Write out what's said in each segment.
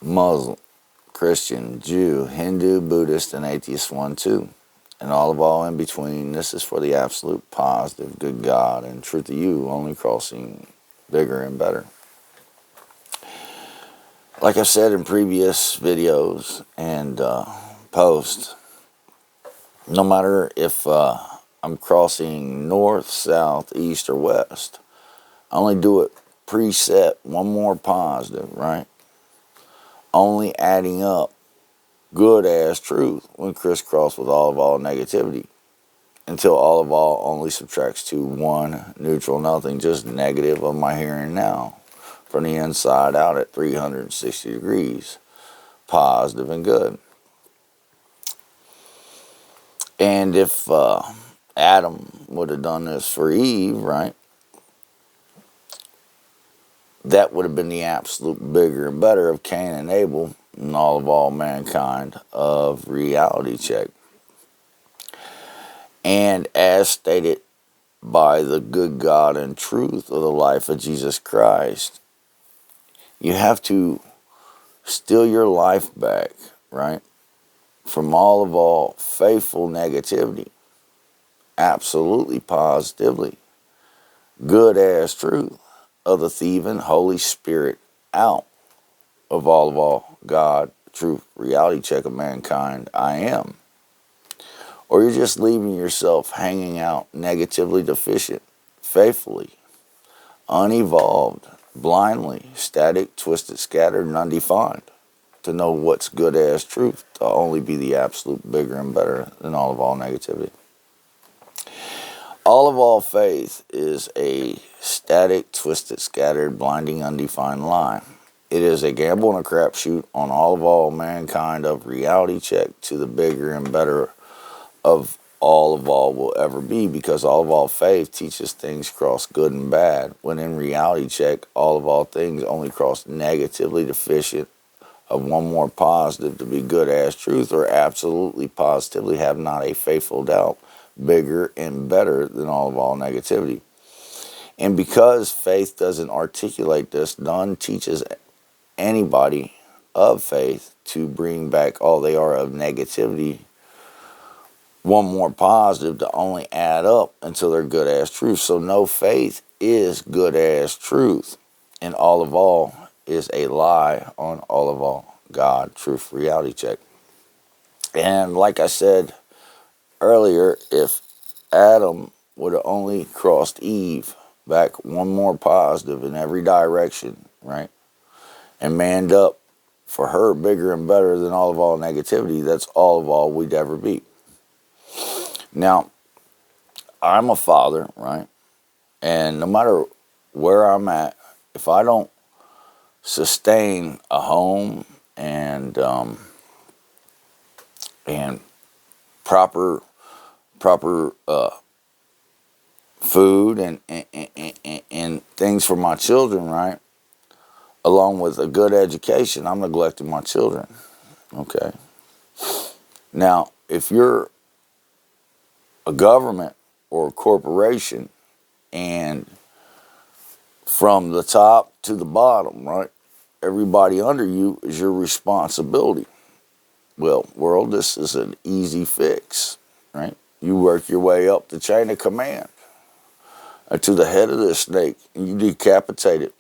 Muslim, Christian, Jew, Hindu, Buddhist, and atheist one too. And all in between. This is for the absolute positive, good God, and truth of you, only crossing bigger and better. Like I've said in previous videos and posts, no matter if I'm crossing north, south, east, or west, I only do it preset, one more positive, right? Only adding up good as truth when crisscrossed with all negativity, until all only subtracts to one neutral nothing, just negative of my here and now, from the inside out at 360 degrees, positive and good. And if Adam would have done this for Eve, right, that would have been the absolute bigger and better of Cain and Abel and all mankind of reality check. And as stated by the good God and truth of the life of Jesus Christ, you have to steal your life back, right, from all faithful negativity, absolutely positively, good as truth of the thieving Holy Spirit out of all God, truth, reality check of mankind, I am. Or you're just leaving yourself hanging out negatively deficient, faithfully, unevolved, blindly, static, twisted, scattered, and undefined, to know what's good as truth, to only be the absolute bigger and better than all negativity. All faith is a static, twisted, scattered, blinding, undefined lie. It is a gamble and a crapshoot on all mankind of reality check to the bigger and better of all will ever be, because all faith teaches things cross good and bad, when in reality check all things only cross negatively deficient of one more positive to be good as truth, or absolutely positively have not a faithful doubt, bigger and better than all negativity. And because faith doesn't articulate this, none teaches anybody of faith to bring back all they are of negativity, one more positive, to only add up until they're good as truth. So no faith is good as truth, and all is a lie on all God, truth, reality check. And like I said earlier, if Adam would have only crossed Eve back one more positive in every direction, right, and manned up for her bigger and better than all negativity, that's all we'd ever be. Now, I'm a father, right? And no matter where I'm at, if I don't sustain a home and proper food and things for my children, right, along with a good education, I'm neglecting my children. Okay. Now, if you're a government or a corporation, and from the top to the bottom, right, everybody under you is your responsibility. Well, world, this is an easy fix, right? You work your way up the chain of command to the head of this snake, and you decapitate it.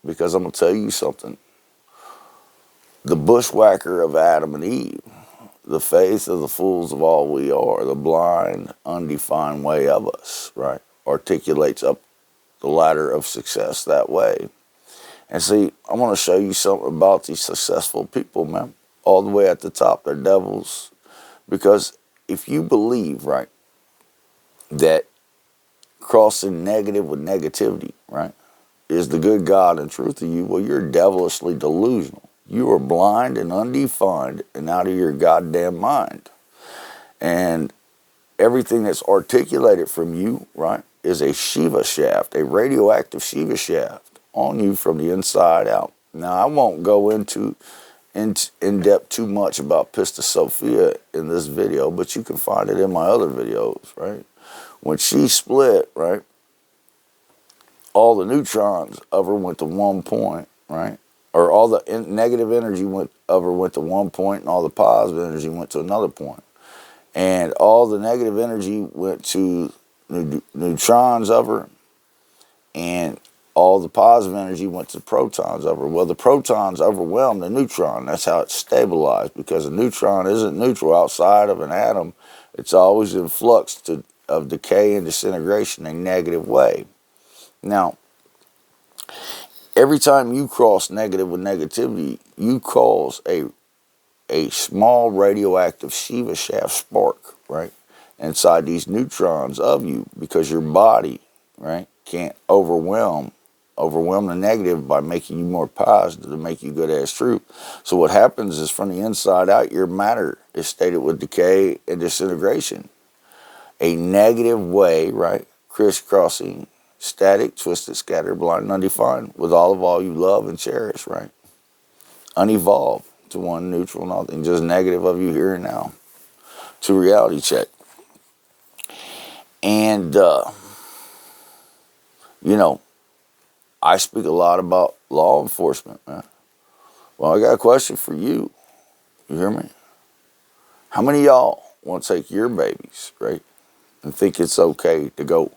Because I'm going to tell you something. The bushwhacker of Adam and Eve, the faith of the fools of all we are, the blind, undefined way of us, right, articulates up the ladder of success that way. And see, I want to show you something about these successful people, man. All the way at the top, they're devils. Because if you believe, right, that crossing negative with negativity, right, is the good God and truth of you, well, you're devilishly delusional. You are blind and undefined and out of your goddamn mind. And everything that's articulated from you, right, is a Shiva shaft, a radioactive Shiva shaft on you from the inside out. Now, I won't go into in depth too much about Pista Sophia in this video, but you can find it in my other videos, right? When she split, right, all the neutrons of her went to one point, right? or all the negative energy went to one point, and all the positive energy went to another point. And all the negative energy went to neutrons over, and all the positive energy went to protons over. Well, the protons overwhelm the neutron. That's how it's stabilized, because a neutron isn't neutral outside of an atom. It's always in flux of decay and disintegration in a negative way. Now, every time you cross negative with negativity, you cause a small radioactive Shiva shaft spark, right, inside these neutrons of you, because your body, right, can't overwhelm the negative by making you more positive to make you good as truth. So what happens is, from the inside out, your matter is stated with decay and disintegration. A negative way, right, crisscrossing, static, twisted, scattered, blind, and undefined, with all you love and cherish, right? Unevolved to one neutral, nothing, just negative of you here and now, to reality check. And, you know, I speak a lot about law enforcement, man. Well, I got a question for you. You hear me? How many of y'all want to take your babies, right, and think it's okay to go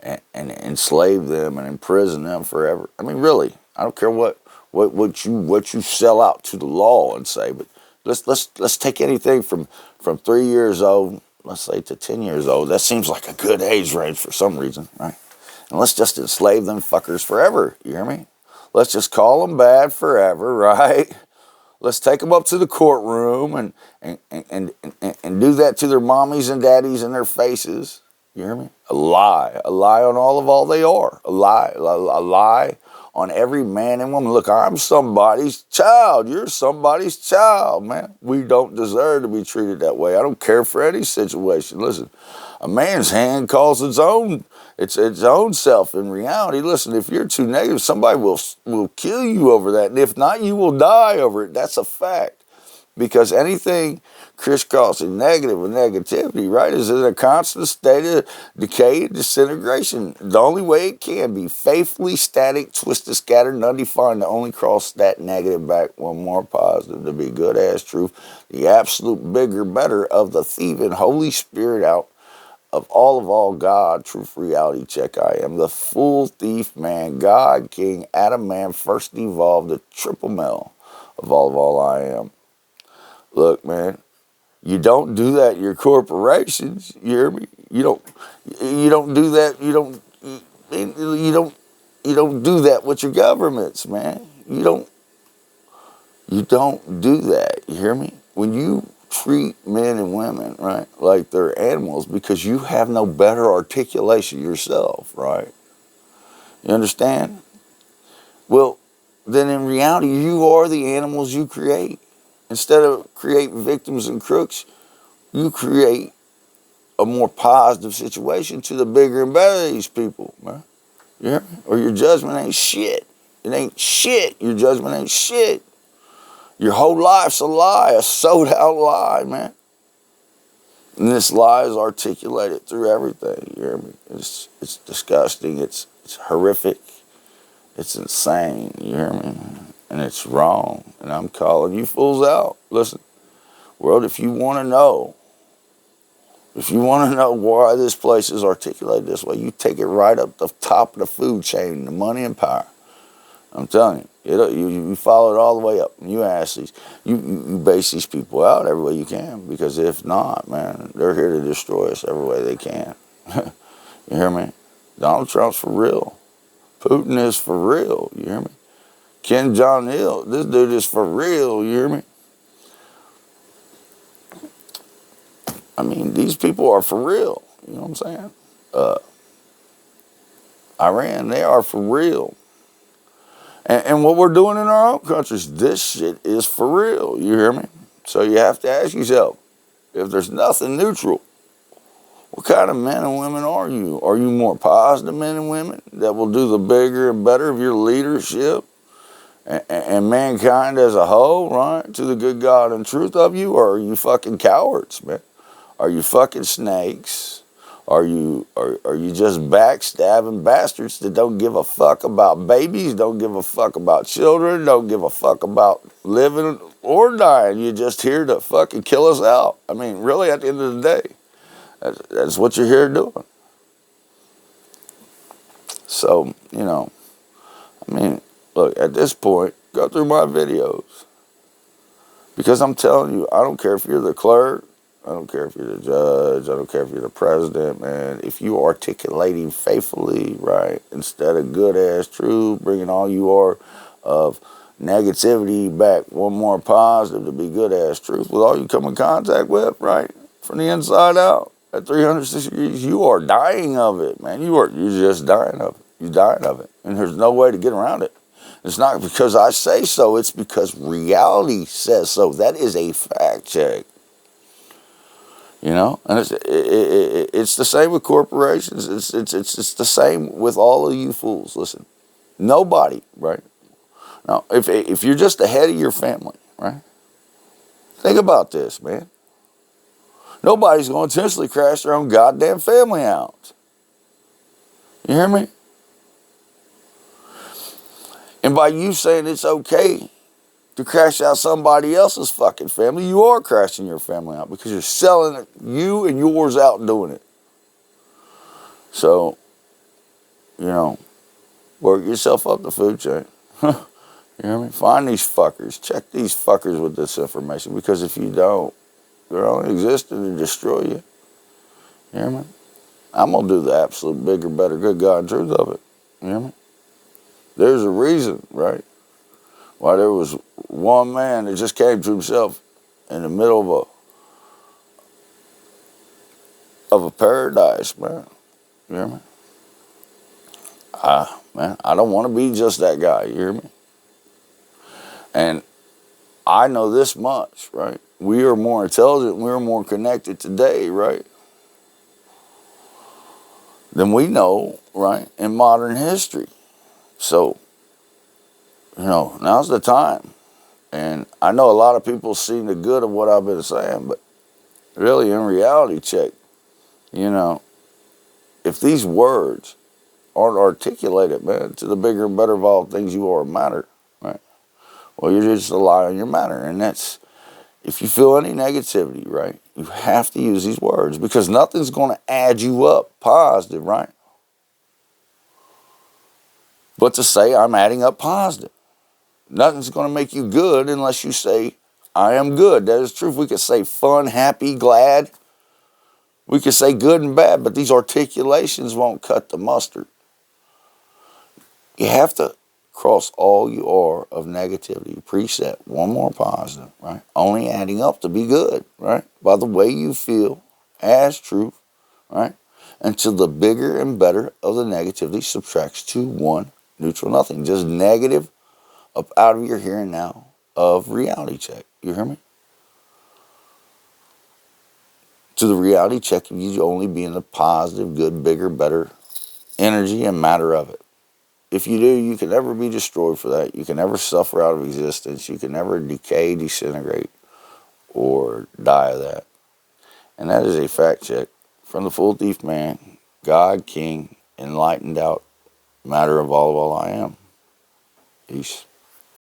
and enslave them and imprison them forever? I mean, really, I don't care what you sell out to the law and say, but let's take anything from 3 years old, let's say, to 10 years old. That seems like a good age range for some reason, right? And let's just enslave them fuckers forever. You hear me? Let's just call them bad forever, right? Let's take them up to the courtroom and do that to their mommies and daddies in their faces. You hear me? A lie on all they are. A lie on every man and woman. Look, I'm somebody's child. You're somebody's child, man. We don't deserve to be treated that way. I don't care for any situation. Listen, a man's hand calls its own self in reality. Listen, if you're too negative, somebody will kill you over that. And if not, you will die over it. That's a fact. Because anything crisscrossing negative with negativity, right, is in a constant state of decay and disintegration. The only way it can be faithfully static, twisted, scattered, and undefined, to only cross that negative back one more positive, to be good as truth, the absolute bigger better of the thieving Holy Spirit out of all God, truth, reality check. I am the full thief man, God, King, Adam, man, first evolved, the triple male of all I am. Look, man, you don't do that in your corporations. You hear me? You don't do that. You don't do that with your governments, man. You don't do that. You hear me? When you treat men and women, right, like they're animals, because you have no better articulation yourself, right? You understand? Well, then in reality, you are the animals you create. Instead of creating victims and crooks, you create a more positive situation to the bigger and better of these people, man. You hear me? Or your judgment ain't shit. It ain't shit. Your judgment ain't shit. Your whole life's a lie, a sold-out lie, man. And this lie is articulated through everything. You hear me? It's disgusting. It's horrific. It's insane. You hear me? And it's wrong. And I'm calling you fools out. Listen, world, if you want to know why this place is articulated this way, you take it right up the top of the food chain, the money and power. I'm telling you, you follow it all the way up. You ask you base these people out every way you can, because if not, man, they're here to destroy us every way they can. You hear me? Donald Trump's for real. Putin is for real. You hear me? Kim Jong-il, this dude is for real. You hear me? I mean, these people are for real. You know what I'm saying? Iran, they are for real. And what we're doing in our own countries, this shit is for real. You hear me? So you have to ask yourself, if there's nothing neutral, what kind of men and women are you? Are you more positive men and women that will do the bigger and better of your leadership and mankind as a whole, right, to the good God and truth of you? Or are you fucking cowards, man? Are you fucking snakes? Are you just backstabbing bastards that don't give a fuck about babies, don't give a fuck about children, don't give a fuck about living or dying? You're just here to fucking kill us out. I mean, really, at the end of the day, that's what you're here doing. So, I mean, look, at this point, go through my videos. Because I'm telling you, I don't care if you're the clerk, I don't care if you're the judge, I don't care if you're the president, man. If you articulating faithfully, right, instead of good-ass truth, bringing all you are of negativity back one more positive to be good-ass truth with all you come in contact with, right, from the inside out, at 360 degrees, you are dying of it, man. You're just dying of it. You're dying of it. And there's no way to get around it. It's not because I say so, it's because reality says so. That is a fact check. And it's the same with corporations. It's the same with all of you fools. Listen, nobody, right? Now, if you're just the head of your family, right? Think about this, man. Nobody's going to intentionally crash their own goddamn family out. You hear me? And by you saying it's okay to crash out somebody else's fucking family, you are crashing your family out because you're selling you and yours out and doing it. So, work yourself up the food chain. You hear me? Find these fuckers. Check these fuckers with this information, because if you don't, they're only existing to destroy you. You hear me? I'm going to do the absolute bigger, better, good God and truth of it. You hear me? There's a reason, right? Why there was one man that just came to himself in the middle of a paradise, man. You hear me? Man, I don't want to be just that guy. You hear me? And I know this much, right? We are more intelligent, we are more connected today, right, than we know, right, in modern history. So, now's the time. And I know a lot of people see the good of what I've been saying, but really, in reality check, if these words aren't articulated, man, to the bigger and better of all things you are matter, right? Well, you're just a lie on your matter. And that's, if you feel any negativity, right, you have to use these words, because nothing's going to add you up positive, right? But to say I'm adding up positive. Nothing's going to make you good unless you say, I am good. That is truth. We could say fun, happy, glad. We could say good and bad, but these articulations won't cut the mustard. You have to cross all you are of negativity. Preset one more positive, right? Only adding up to be good, right? By the way you feel as truth, right? Until the bigger and better of the negativity subtracts to one neutral nothing. Just negative up out of your here and now of reality check. You hear me? To the reality check, you only be in the positive, good, bigger, better energy and matter of it. If you do, you can never be destroyed for that. You can never suffer out of existence. You can never decay, disintegrate, or die of that. And that is a fact check from the full thief man, God, King, enlightened out, matter of all I am. Peace.